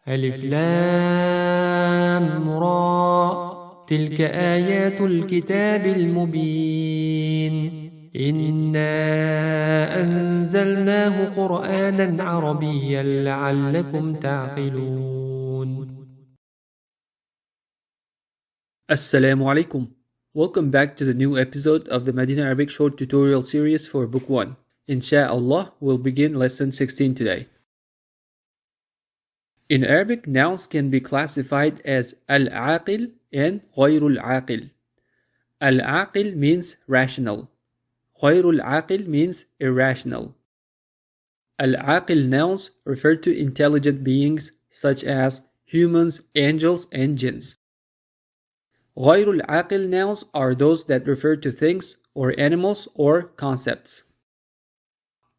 ألف لام را تلك آيات الكتاب المبين إنا أنزلناه قرآنا عربيا لعلكم تعقلون. Assalamu alaikum. Welcome back to the new episode of the Madinah Arabic short tutorial series for Book 1. Insha'Allah, we'll begin Lesson 16 today. In Arabic, nouns can be classified as al-aqil and GHOYRU al-AAQIL. Al-aqil means rational. GHOYRU al-AAQIL means irrational. Al-aqil nouns refer to intelligent beings such as humans, angels, and jinns. GHOYRU al-AAQIL nouns are those that refer to things or animals or concepts.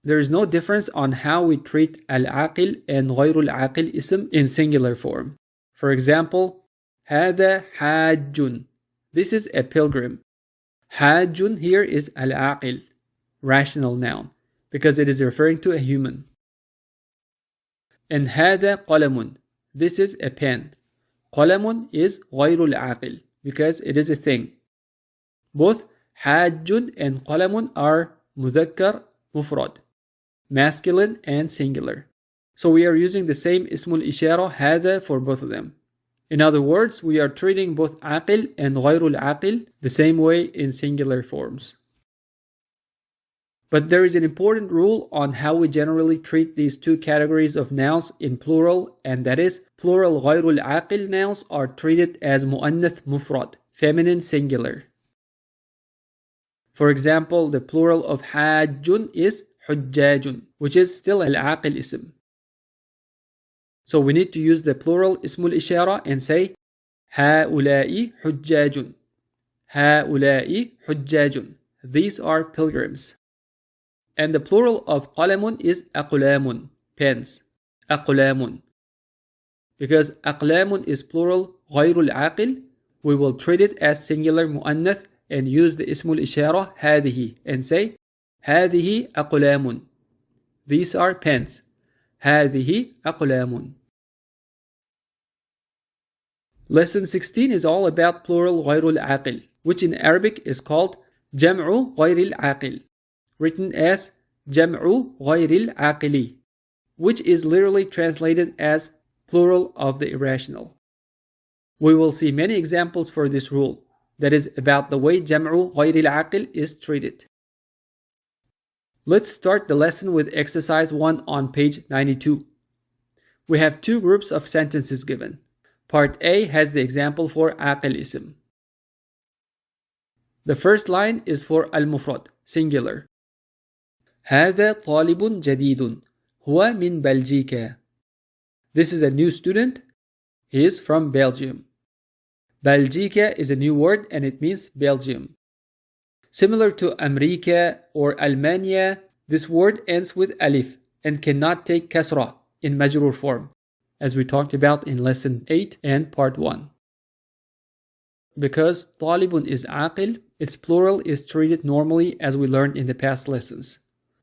There is no difference on how we treat al-aqil and GHOYRU al-AAQIL ism in singular form. For example, هذا حاج. This is a pilgrim. حاج here is al-aqil, rational noun, because it is referring to a human. And هذا قلم. This is a pen. قلم is GHOYRU al-AAQIL, because it is a thing. Both حاج and قلم are مذكر مفرد, masculine and singular. So we are using the same ismul ishara هذا for both of them. In other words, we are treating both aqil and GHOYRU al-AAQIL the same way in singular forms. But there is an important rule on how we generally treat these two categories of nouns in plural, and that is, plural GHOYRU al-AAQIL nouns are treated as MUANNATH MUFROD, feminine singular. For example, the plural of حاج is حجاج, which is still al-aqil ism. So we need to use the plural ismul ishara and say هؤلاء حجاج. هؤلاء حجاج. These are pilgrims. And the plural of قلم is أقلام, pens. أقلام. Because أقلام is plural غير العاقل, we will treat it as singular مؤنث and use the اسم الإشارة هذه and say هذه أقلام. These are pens. هذه أقلام. Lesson 16 is all about plural غير العاقل, which in Arabic is called JAMU GHOYRI al-AAQIL, written as JAMU GHOYRI al-AAQIL, which is literally translated as plural of the irrational. We will see many examples for this rule, that is about the way JAMU GHOYRI al-AAQIL is treated. Let's start the lesson with exercise 1 on page 92. We have two groups of sentences given. Part A has the example for aqil ism. The first line is for al-mufrad, singular. هذا طالب جديد. هو من بلجيكا. This is a new student. He is from Belgium. Belgica is a new word and it means Belgium. Similar to America or Almania, this word ends with alif and cannot take kasra in majrur form, as we talked about in Lesson 8 and Part 1. Because talibun is aqil, its plural is treated normally as we learned in the past lessons.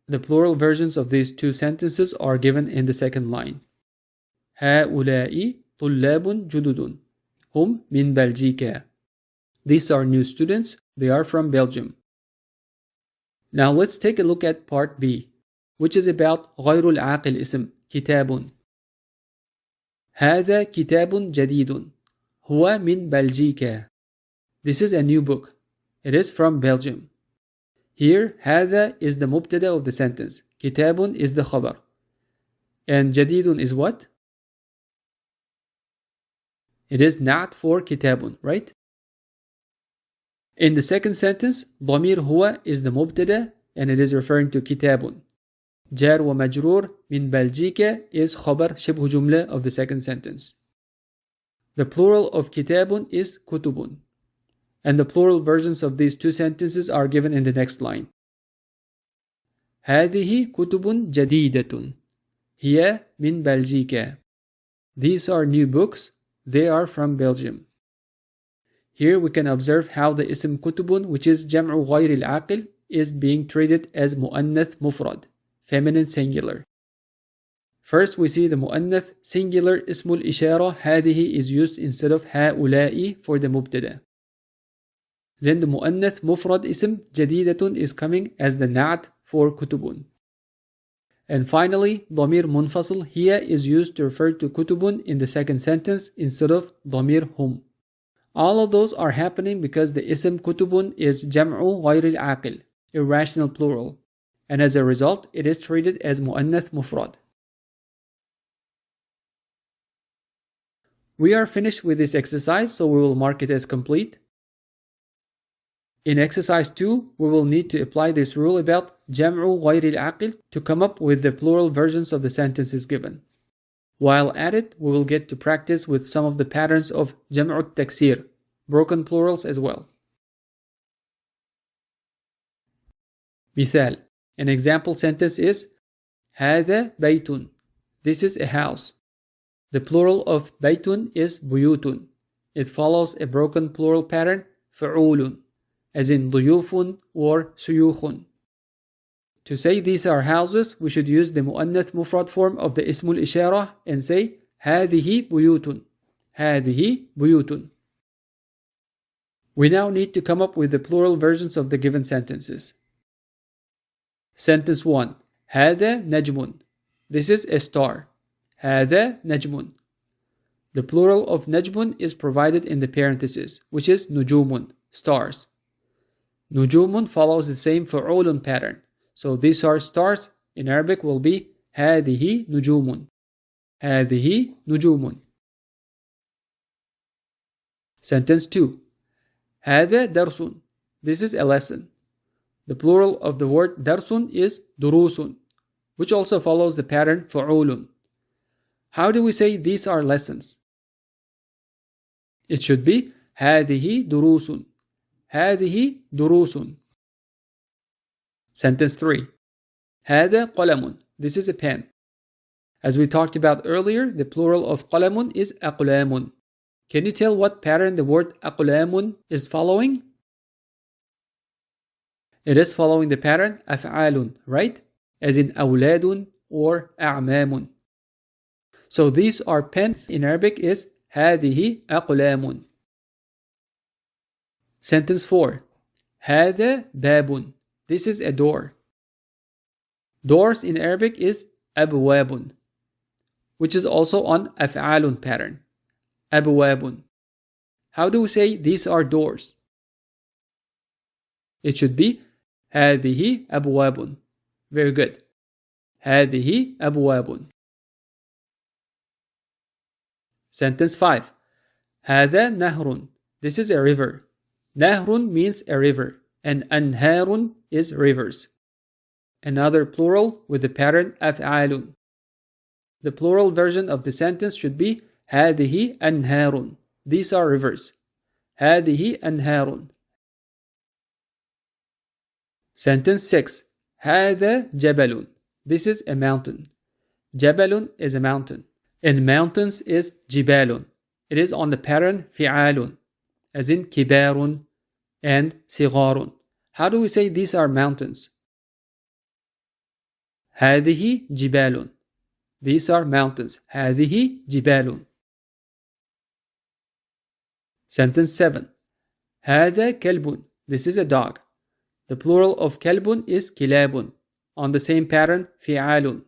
The plural versions of these two sentences are given in the second line. هؤلاء طلاب جدد. هم من بلجيكا. These are new students. They are from Belgium. Now let's take a look at part B, which is about غير العاقل اسم كتاب. هذا كتاب جديد. هو من بلجيكا. This is a new book. It is from Belgium. Here, هذا is the mubtada of the sentence. كتاب is the khabar. And جديد is what? It is not for كتاب, right? In the second sentence, ضمير هو is the mubtada and it is referring to كتاب. جار ومجرور من بلجيكا is خبر شبه جملة of the second sentence. The plural of كتاب is كتب. And the plural versions of these two sentences are given in the next line. هذه كتب جديدة. هي من بلجيكا. These are new books. They are from Belgium. Here we can observe how the ism kutubun, which is jam'u ghayri al-aqil, is being treated as mu'annath mufrad, feminine singular. First, we see the mu'annath singular ismul ishara هذه is used instead of هؤلاء for the mubtada. Then the mu'annath mufrod ism jadidatun is coming as the na'at for kutubun. And finally, ضمير munfasil here is used to refer to kutubun in the second sentence instead of ضمير hum. All of those are happening because the ism kutubun is JAMU GHOYRI AL-AAQIL, irrational plural, and as a result, it is treated as mu'annath mufrod. We are finished with this exercise, so we will mark it as complete. In exercise 2, we will need to apply this rule about JAMU GHOYRI AL-AAQIL to come up with the plural versions of the sentences given. While at it, we will get to practice with some of the patterns of JAMU-TTAKSIYR, broken plurals as well. مثال. An example sentence is هذا بيت. This is a house. The plural of بيت is بيوت. It follows a broken plural pattern فعول, as in ضيوف or سيوخ. To say these are houses, we should use the mu'annath mufrad form of the ismul ishara and say هذه بيوت. هذه بيوت. We now need to come up with the plural versions of the given sentences. Sentence 1. هذا نجم. This is a star. هذا نجم. The plural of نجم is provided in the parenthesis, which is نجوم, stars. نجوم follows the same فعول pattern. So these are stars. In Arabic will be هذه نجوم. هذه نجوم. Sentence 2. هذا درس. This is a lesson. The plural of the word درس is دروس, which also follows the pattern فعول. How do we say these are lessons? It should be هذه دروس. هذه دروس. Sentence 3. هذا قلم. This is a pen. As we talked about earlier, the plural of قلم is أقلام. Can you tell what pattern the word أقلام is following? It is following the pattern أفعال, right? As in أولاد or أعمام. So these are pens. In Arabic is هذه أقلام. Sentence 4. هذا باب. This is a door. Doors in Arabic is أبواب, which is also on أفعال pattern. أبواب. How do we say these are doors? It should be هذه أبواب. Very good. هذه أبواب. Sentence 5. هذا نهر. This is a river. نهر means a river, and أنهار is rivers. Another plural with the pattern أفعال. The plural version of the sentence should be هذه أنهار. These are rivers. هذه أنهار. Sentence 6. هذا جبل. This is a mountain. جبل is a mountain. And mountains is جبال. It is on the pattern فعال, as in كبار and صغار. How do we say these are mountains? هذه جبال. These are mountains. هذه جبال. Sentence 7. هذا كلب. This is a dog. The plural of كلب is كلاب, on the same pattern فعال.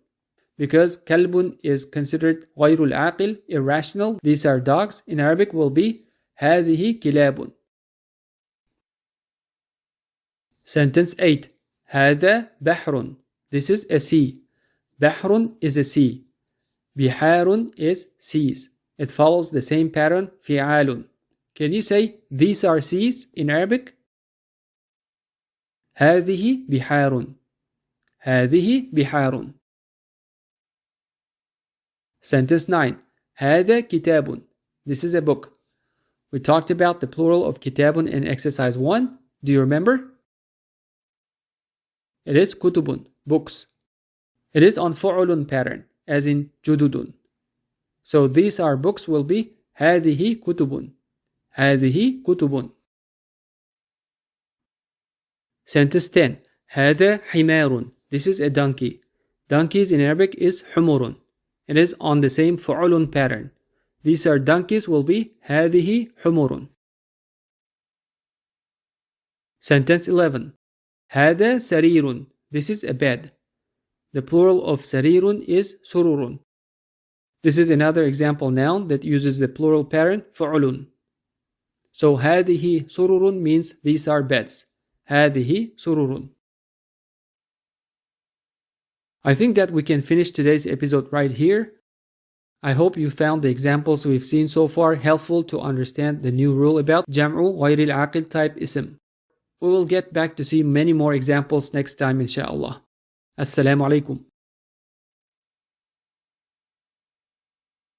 Because كلب is considered غير العاقل, irrational, these are dogs. In Arabic will be هذه كلاب. Sentence 8. هذا بحر. This is a sea. بحر is a sea. بحار is seas. It follows the same pattern فعال. Can you say these are seas in Arabic? هذه بحار. هذه بحار. Sentence 9. هذا كتاب. This is a book. We talked about the plural of كتاب in exercise 1. Do you remember? It is كتب, books. It is on فعل pattern, as in جدد. So these are books will be هذه كتب. هذه كتب. Sentence 10. هذا حمار. This is a donkey. Donkeys in Arabic is حمر. It is on the same فعل pattern. These are donkeys will be هذه حمر. Sentence 11. هذا سرير. This is a bed. The plural of سرير is سرور. This is another example noun that uses the plural pattern فعل. So هذه سرور means these are beds. هذه سرور. I think that we can finish today's episode right here. I hope you found the examples we've seen so far helpful to understand the new rule about JAMU GHOYRI al-AAQIL type ism. We will get back to see many more examples next time inshallah. Assalamu alaikum.